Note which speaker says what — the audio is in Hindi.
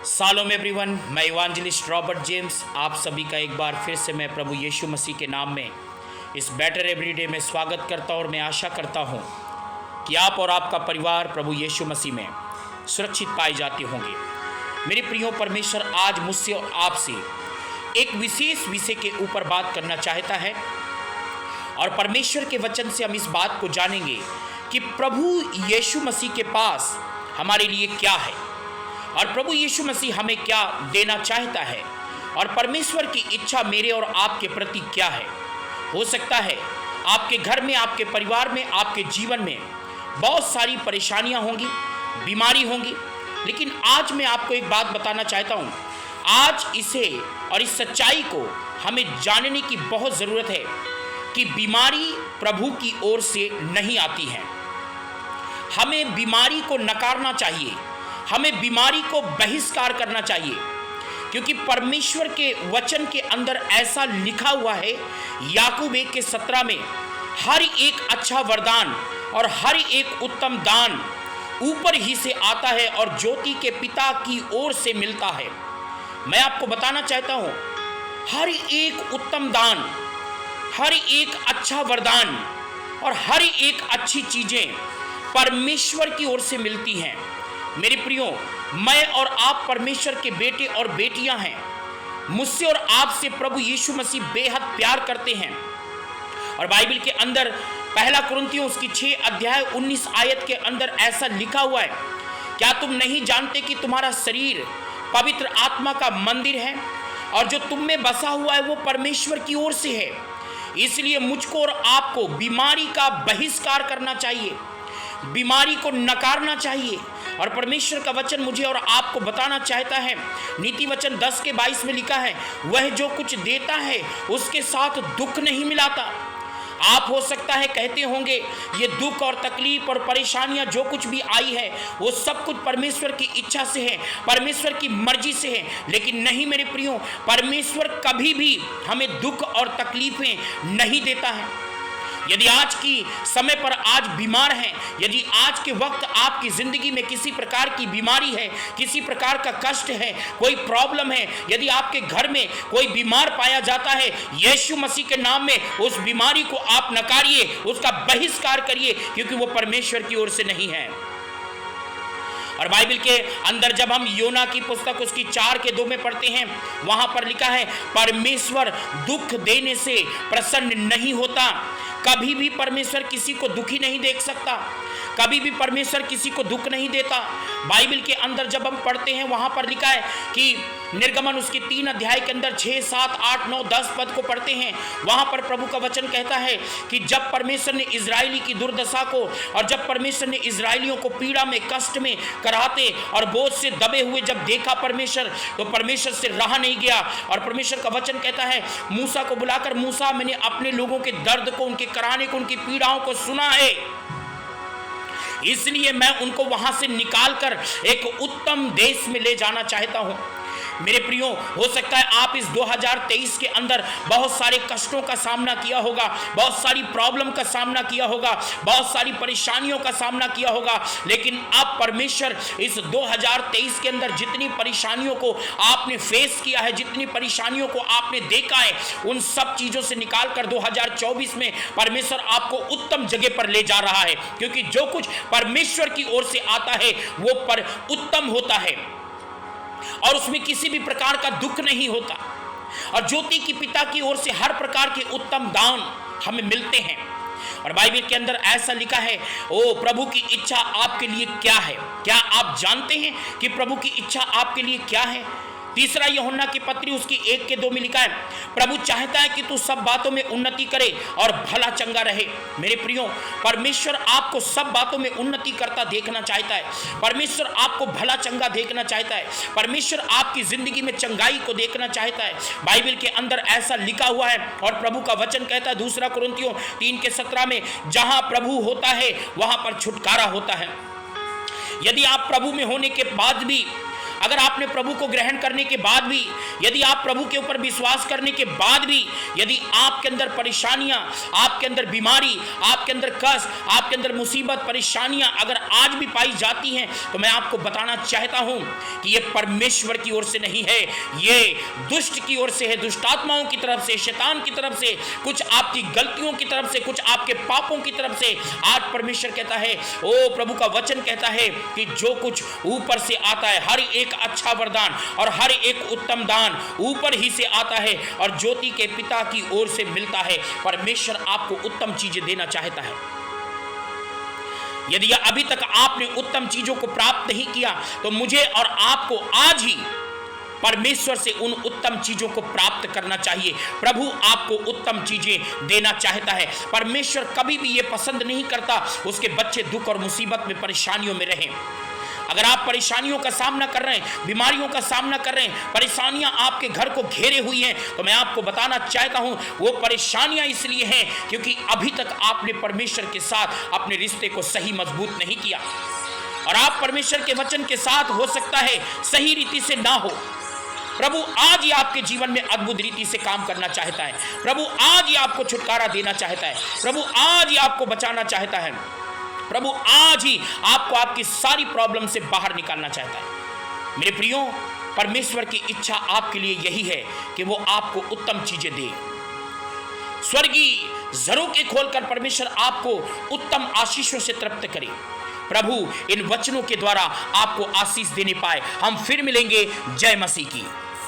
Speaker 1: सालों में एवरीवन, मैं इवांजलिस्ट रॉबर्ट जेम्स आप सभी का एक बार फिर से मैं प्रभु यीशु मसीह के नाम में इस बेटर एवरीडे में स्वागत करता हूं और मैं आशा करता हूं कि आप और आपका परिवार प्रभु यीशु मसीह में सुरक्षित पाए जाते होंगे। मेरे प्रियो, परमेश्वर आज मुझसे और आपसे एक विशेष विषय के ऊपर बात करना चाहता है और परमेश्वर के वचन से हम इस बात को जानेंगे कि प्रभु यीशु मसीह के पास हमारे लिए क्या है और प्रभु यीशु मसीह हमें क्या देना चाहता है और परमेश्वर की इच्छा मेरे और आपके प्रति क्या है। हो सकता है आपके घर में, आपके परिवार में, आपके जीवन में बहुत सारी परेशानियां होंगी, बीमारी होंगी, लेकिन आज मैं आपको एक बात बताना चाहता हूं। आज इसे और इस सच्चाई को हमें जानने की बहुत ज़रूरत है कि बीमारी प्रभु की ओर से नहीं आती है। हमें बीमारी को नकारना चाहिए, हमें बीमारी को बहिष्कार करना चाहिए, क्योंकि परमेश्वर के वचन के अंदर ऐसा लिखा हुआ है याकूब 1:17 में, हर एक अच्छा वरदान और हर एक उत्तम दान ऊपर ही से आता है और ज्योति के पिता की ओर से मिलता है। मैं आपको बताना चाहता हूं, हर एक उत्तम दान, हर एक अच्छा वरदान और हर एक अच्छी चीजें परमेश्वर की ओर से मिलती हैं। मेरे प्रियो, मैं और आप परमेश्वर के बेटे और बेटियां हैं। मुझसे और आपसे प्रभु यीशु मसीह बेहद प्यार करते हैं और बाइबल के अंदर पहला कुरिन्थियों उसकी 6:19 के अंदर ऐसा लिखा हुआ है, क्या तुम नहीं जानते कि तुम्हारा शरीर पवित्र आत्मा का मंदिर है और जो तुम में बसा हुआ है वो परमेश्वर की ओर से है। इसलिए मुझको और आपको बीमारी का बहिष्कार करना चाहिए, बीमारी को नकारना चाहिए। और परमेश्वर का वचन मुझे और आपको बताना चाहता है, नीति वचन 10:22 में लिखा है, वह जो कुछ देता है उसके साथ दुख नहीं मिलाता। आप हो सकता है कहते होंगे ये दुख और तकलीफ और परेशानियां जो कुछ भी आई है वो सब कुछ परमेश्वर की इच्छा से है, परमेश्वर की मर्जी से है। लेकिन नहीं मेरे प्रियो, परमेश्वर कभी भी हमें दुख और तकलीफें नहीं देता है। यदि आज की समय पर आज बीमार हैं, यदि आज के वक्त आपकी जिंदगी में किसी प्रकार की बीमारी है, किसी प्रकार का कष्ट है, कोई प्रॉब्लम है, यदि आपके घर में कोई बीमार पाया जाता है, यीशु मसीह के नाम में उस बीमारी को आप नकारिए, उसका बहिष्कार करिए, क्योंकि वो परमेश्वर की ओर से नहीं है। और बाइबल के अंदर जब हम योना की पुस्तक उसकी 4:2 में पढ़ते हैं, वहां पर लिखा है, परमेश्वर दुख देने से प्रसन्न नहीं होता। कभी भी परमेश्वर किसी को दुखी नहीं देख सकता, कभी भी परमेश्वर किसी को दुख नहीं देता। बाइबल के अंदर जब हम पढ़ते हैं वहां पर लिखा है कि निर्गमन उसके 3 अध्याय के अंदर 6, 7, 8, 9, 10 पद को पढ़ते हैं, वहां पर प्रभु का वचन कहता है कि जब परमेश्वर ने इजरायली की दुर्दशा को और जब परमेश्वर ने इजरायलियों को पीड़ा में, कष्ट में, कराहते और बोझ से दबे हुए जब देखा परमेश्वर, तो परमेश्वर से रहा नहीं गया। और परमेश्वर का वचन कहता है, मूसा को बुलाकर, मूसा मैंने अपने लोगों के दर्द को, उनके कराने को, उनकी पीड़ाओं को सुना है, इसलिए मैं उनको वहां से निकालकर एक उत्तम देश में ले जाना चाहता हूं। मेरे प्रियो, हो सकता है आप इस 2023 के अंदर बहुत सारे कष्टों का सामना किया होगा, बहुत सारी प्रॉब्लम का सामना किया होगा, बहुत सारी परेशानियों का सामना किया होगा, लेकिन अब परमेश्वर इस 2023 के अंदर जितनी परेशानियों को आपने फेस किया है, जितनी परेशानियों को आपने देखा है, उन सब चीजों से निकालकर 2024 में परमेश्वर आपको उत्तम जगह पर ले जा रहा है, क्योंकि जो कुछ परमेश्वर की ओर से आता है वो पर उत्तम होता है और उसमें किसी भी प्रकार का दुख नहीं होता। और ज्योति की पिता की ओर से हर प्रकार के उत्तम दान हमें मिलते हैं। और बाइबल के अंदर ऐसा लिखा है, ओ प्रभु की इच्छा आपके लिए क्या है? क्या आप जानते हैं कि प्रभु की इच्छा आपके लिए क्या है? तीसरा यूहन्ना की पत्री उसकी 1:2 में लिखा है, प्रभु चाहता है कि तू सब बातों में उन्नति करे और भला चंगा रहे। मेरे प्रियो, परमेश्वर आपको सब बातों में उन्नति करता देखना चाहता है, परमेश्वर आपको भला चंगा देखना चाहता है, परमेश्वर आपकी जिंदगी में चंगाई को देखना चाहता है। बाइबल के अंदर ऐसा लिखा हुआ है और प्रभु का वचन कहता है 2 कुरिन्थियों 3:17 में, जहां प्रभु होता है वहां पर छुटकारा होता है। यदि आप प्रभु में होने के बाद भी अगर आपने प्रभु को ग्रहण करने के बाद भी, यदि आप प्रभु के ऊपर विश्वास करने के बाद भी यदि आपके अंदर परेशानियां, आपके अंदर बीमारी, आपके अंदर कष्ट, आपके अंदर मुसीबत, परेशानियां अगर आज भी पाई जाती हैं, तो मैं आपको बताना चाहता हूं कि यह परमेश्वर की ओर से नहीं है, यह दुष्ट की ओर से है, दुष्ट आत्माओं की तरफ से, शैतान की तरफ से, कुछ आपकी गलतियों की तरफ से, कुछ आपके पापों की तरफ से। आज परमेश्वर कहता है, ओ प्रभु का वचन कहता है कि जो कुछ ऊपर से आता है, हर एक अच्छा वरदान और हर एक उत्तम दान ऊपर ही से आता है और ज्योति के पिता की ओर से मिलता है। परमेश्वर आपको उत्तम चीजें देना चाहता है। यदि अभी तक आपने उत्तम चीजों को प्राप्त नहीं किया, तो मुझे और आपको आज ही परमेश्वर से उन उत्तम चीजों को प्राप्त करना चाहिए। प्रभु आपको उत्तम चीजें देना चाहता है। परमेश्वर कभी भी यह पसंद नहीं करता उसके बच्चे दुख और मुसीबत में, परेशानियों में रहें। अगर आप परेशानियों का सामना कर रहे हैं, बीमारियों का सामना कर रहे हैं, परेशानियां आपके घर को घेरे हुई हैं, तो मैं आपको बताना चाहता हूं वो परेशानियां इसलिए हैं क्योंकि अभी तक आपने परमेश्वर के साथ अपने रिश्ते को सही मजबूत नहीं किया। और आप परमेश्वर के वचन के साथ हो सकता है सही रीति से ना हो। प्रभु आज ही आपके जीवन में अद्भुत रीति से काम करना चाहता है। प्रभु आज ही आपको छुटकारा देना चाहता है। प्रभु आज ही आपको बचाना चाहता है। प्रभु आज ही आपको आपकी सारी प्रॉब्लम से बाहर निकालना चाहता है। मेरे प्रियो, परमेश्वर की इच्छा आपके लिए यही है कि वो आपको उत्तम चीजें दे। स्वर्गीय झरोखे खोलकर परमेश्वर आपको उत्तम आशीषों से तृप्त करे। प्रभु इन वचनों के द्वारा आपको आशीष देने पाए। हम फिर मिलेंगे। जय मसीह की।